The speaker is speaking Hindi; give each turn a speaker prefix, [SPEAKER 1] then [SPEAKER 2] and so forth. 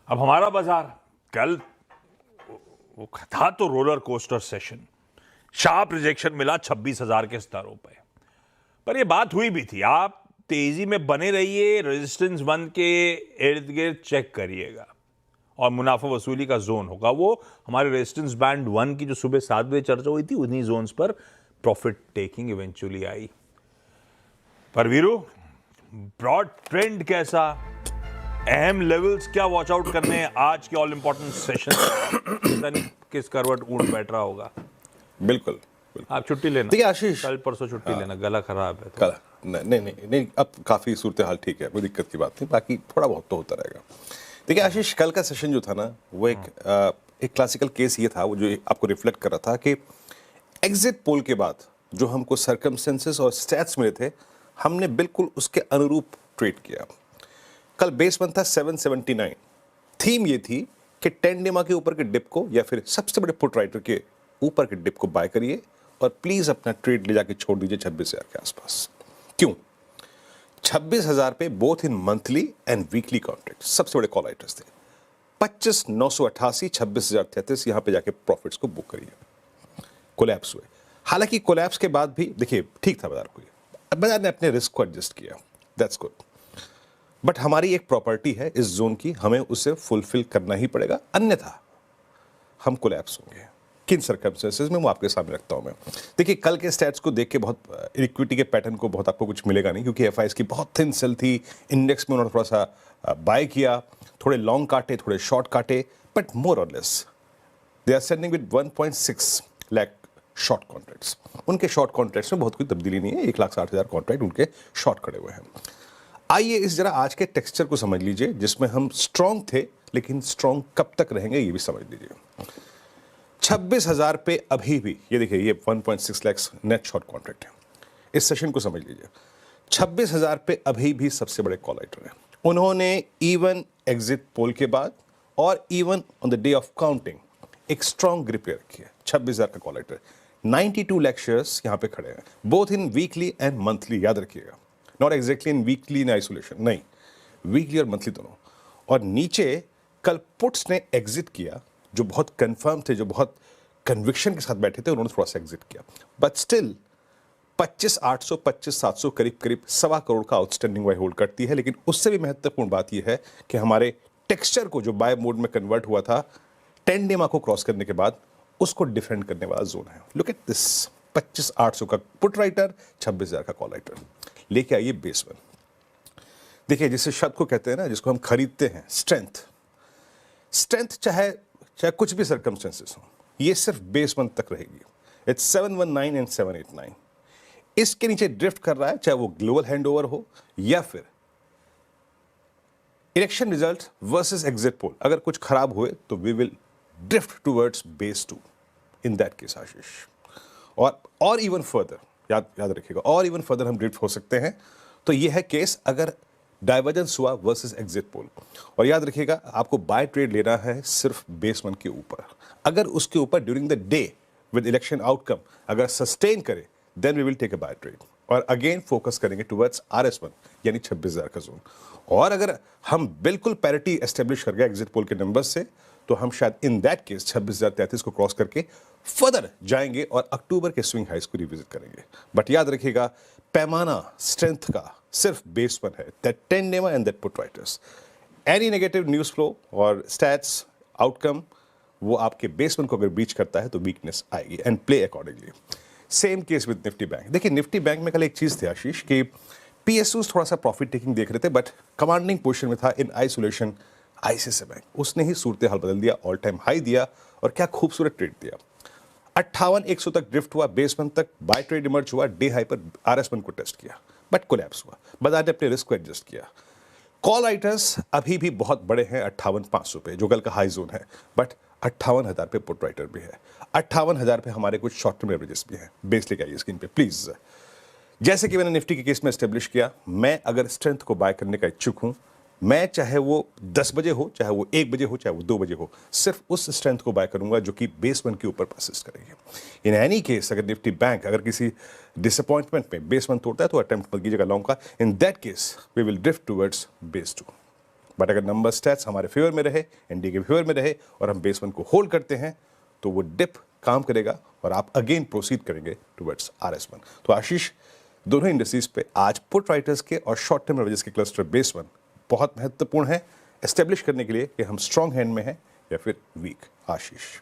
[SPEAKER 1] अब हमारा बाजार कल वो था तो roller coaster session, sharp rejection मिला 26,000 के स्तरों पे। पर ये बात हुई भी थी, आप तेजी में बने रहिए, रेजिस्टेंस बंद के इर्द गिर्द चेक करिएगा और मुनाफा वसूली का जोन होगा वो हमारे रेजिस्टेंस बैंड 1 की जो सुबह 7 बजे चर्चा हुई थी, उन्हीं जोन्स पर प्रॉफिट टेकिंग इवेंचुअली आई। पर वीरू, ब्रॉड ट्रेंड कैसा, अहम लेवल्स क्या वॉच आउट करने हैं आज के ऑल इंपॉर्टेंट सेशन? किस करवट ऊंट बैठ रहा होगा।
[SPEAKER 2] बिल्कुल बिल्कुल।
[SPEAKER 1] आप छुट्टी लेना,
[SPEAKER 2] देखिए आशीष,
[SPEAKER 1] कल परसों छुट्टी लेना, गला खराब है तो।
[SPEAKER 2] कल नहीं नहीं नहीं, अब काफ़ी सूरत हाल ठीक है, कोई दिक्कत की बात नहीं, बाकी थोड़ा बहुत तो होता रहेगा। देखिए आशीष, कल का सेशन जो था ना वो एक क्लासिकल केस ये था, वो जो आपको रिफ्लेक्ट कर रहा था कि एग्जिट पोल के बाद जो हमको सर्कमस्टेंसेस और स्टैट्स मिले थे, हमने बिल्कुल उसके अनुरूप ट्रेड किया। कल बेस वन था 779। थीम ये थी कि 10 डेमा के ऊपर के डिप को या फिर सबसे बड़े पुट राइटर के ऊपर के डिप को बाय करिए और प्लीज अपना ट्रेड ले जाके छोड़ दीजिए 26,000 के आसपास। क्यों? 26,000 पे both in monthly and weekly contract सबसे बड़े कॉल राइटर्स थे। 25,988, 26,033 यहां पे जाके प्रॉफिट्स को बुक करिए। कोलैप्स हुए, हालांकि कोलैप्स के बाद भी देखिए ठीक था बाजार को, बाजार ने अपने रिस्क को एडजस्ट किया, दैट्स गुड। बट हमारी एक प्रॉपर्टी है इस जोन की, हमें उसे फुलफिल करना ही पड़ेगा, अन्यथा हम कोलैप्स होंगे। किन सर्कमस्टेंसेस में वो आपके सामने रखता हूं मैं। देखिए कल के स्टैट्स को देख के बहुत इक्विटी के पैटर्न को बहुत आपको कुछ मिलेगा नहीं, क्योंकि एफआईएस की बहुत थिन सेल थी। इंडेक्स में उन्होंने थोड़ा सा बाय किया, थोड़े लॉन्ग काटे, थोड़े शॉर्ट काटे, बट मोर और less they are sending with 1.6 lakh short contracts. उनके शॉर्ट कॉन्ट्रैक्ट्स में बहुत कोई तब्दीली नहीं है, 1,60,000 कॉन्ट्रैक्ट उनके शॉर्ट खड़े हुए हैं। आइए इस जरा आज के टेक्सचर को समझ लीजिए, जिसमें हम स्ट्रांग थे, लेकिन स्ट्रांग कब तक रहेंगे ये भी समझ लीजिए। 26,000 पे अभी भी ये देखिए, ये 1.6 लाख नेट शॉर्ट कॉन्ट्रैक्ट है। इस सेशन को समझ लीजिए, 26,000 पे अभी भी सबसे बड़े कॉल राइटर हैं। उन्होंने इवन एग्जिट पोल के बाद और even on the day of counting एक स्ट्रांग ग्रिप रखी है। 26,000 का कॉल राइटर, 92 लाख शेयर्स यहां पे खड़े हैं, both in weekly and monthly, याद रखिएगा, not exactly in weekly in isolation, नहीं, वीकली और मंथली दोनों। और नीचे कल पुट्स ने एग्जिट किया, जो बहुत कंफर्म थे, जो बहुत कन्विक्शन के साथ बैठे थे, उन्होंने थोड़ा सा एग्जिट किया, बट स्टिल 25,800, 25,700 करीब करीब 1.25 करोड़ का आउटस्टैंडिंग वाई होल्ड करती है। लेकिन उससे भी महत्वपूर्ण बात यह है कि हमारे टेक्सचर को जो बाय मोड में कन्वर्ट हुआ था 10 डेमा को क्रॉस करने के बाद, उसको डिफेंड करने वाला जोन है। लुक एट दिस, 25,800 का पुट राइटर, 26,000 का कॉल राइटर, लेके आइए बेस वन। देखिए जिस शब्द को कहते हैं ना, जिसको हम खरीदते हैं, स्ट्रेंथ। स्ट्रेंथ चाहे कुछ भी सर्कमस्टेंसेस हो, ये सिर्फ बेस वन तक रहेगी। It's 719 and 789। इसके नीचे ड्रिफ्ट कर रहा है, चाहे वो ग्लोबल हैंडओवर हो या फिर election result versus exit poll, अगर कुछ खराब हुए तो we will drift towards base 2 in that case Ashish. और इवन फर्दर याद रखिएगा, और इवन फर्दर हम ड्रिफ्ट हो सकते हैं। तो ये है केस अगर डाइवर्जेंस हुआ वर्सेस एग्जिट पोल। और याद रखिएगा, आपको बाय ट्रेड लेना है सिर्फ बेस वन के ऊपर। अगर उसके ऊपर during the day with election outcome अगर सस्टेन करे, then we will take a buy trade और अगेन फोकस करेंगे टुवर्ड्स RS1 यानी 26,000 का जोन। और अगर हम बिल्कुल पैरिटी एस्टेब्लिश कर गए एग्जिट पोल के नंबर से, तो हम शायद इन दैट केस 26,033 को क्रॉस करके फर्दर जाएंगे और अक्टूबर के स्विंग हाइस को रिविजिट करेंगे। बट याद रखिएगा, पैमाना स्ट्रेंथ का सिर्फ बेस वन है, दैट 10 डेमा and that put writers. Any negative news flow और स्टैट्स आउटकम, वो आपके बेस वन को अगर ब्रीच करता है तो वीकनेस आएगी, and play accordingly. Same case with Nifty bank. देखिए निफ्टी बैंक में कल एक चीज थी आशीष कि PSUs थोड़ा सा प्रॉफिट टेकिंग देख रहे थे, बट कमांडिंग पोजीशन में था इन आइसोलेशन ICICI बैंक। उसने ही सूरत हाल बदल दिया, ऑल टाइम हाई दिया और क्या खूबसूरत ट्रेड दिया। 58,100 तक ड्रिफ्ट हुआ, बेस वन तक बाय ट्रेड इमर्ज हुआ, डे हाई पर RS1 को टेस्ट किया, बट कोलैप्स हुआ। बाजार ने अपने रिस्क को एडजस्ट किया। कॉल राइटर्स अभी भी बहुत बड़े हैं 58,500 पे, जो कल का हाई जोन है, बट 58,000 पे पुट राइटर भी है, 58,000 पे हमारे कुछ शॉर्ट टर्म एवरेजेस भी हैं। बेस लेके आइए स्क्रीन पे प्लीज। जैसे कि मैंने निफ्टी के केस में एस्टेब्लिश किया, मैं अगर स्ट्रेंथ को बाय करने का इच्छुक हूं, मैं चाहे वो 10 बजे हो, चाहे वो 1 बजे हो, चाहे वो 2 बजे हो, सिर्फ उस स्ट्रेंथ को बाय करूंगा जो कि बेस वन के ऊपर परसिस्ट करेगी। इन एनी केस अगर निफ्टी बैंक अगर किसी डिसअपॉइंटमेंट में बेस वन तोड़ता है तो अटेम्प्ट मत कीजिएगा लॉन्ग का। In that case we will drift towards base 2। But अगर नंबर स्टैट्स हमारे फेवर में रहे, एनडी के फेवर में रहे और हम बेस 1 को होल्ड करते हैं तो वो डिप काम करेगा और आप अगेन प्रोसीड करेंगे टुवर्ड्स RS1। तो आशीष, दोनों इंडस्ट्रीज पे आज पुट राइटर्स के और शॉर्ट टर्म एवरेजेस के क्लस्टर बेस 1 बहुत महत्वपूर्ण है एस्टेब्लिश करने के लिए कि हम स्ट्रॉन्ग हैंड में हैं या फिर वीक। आशीष।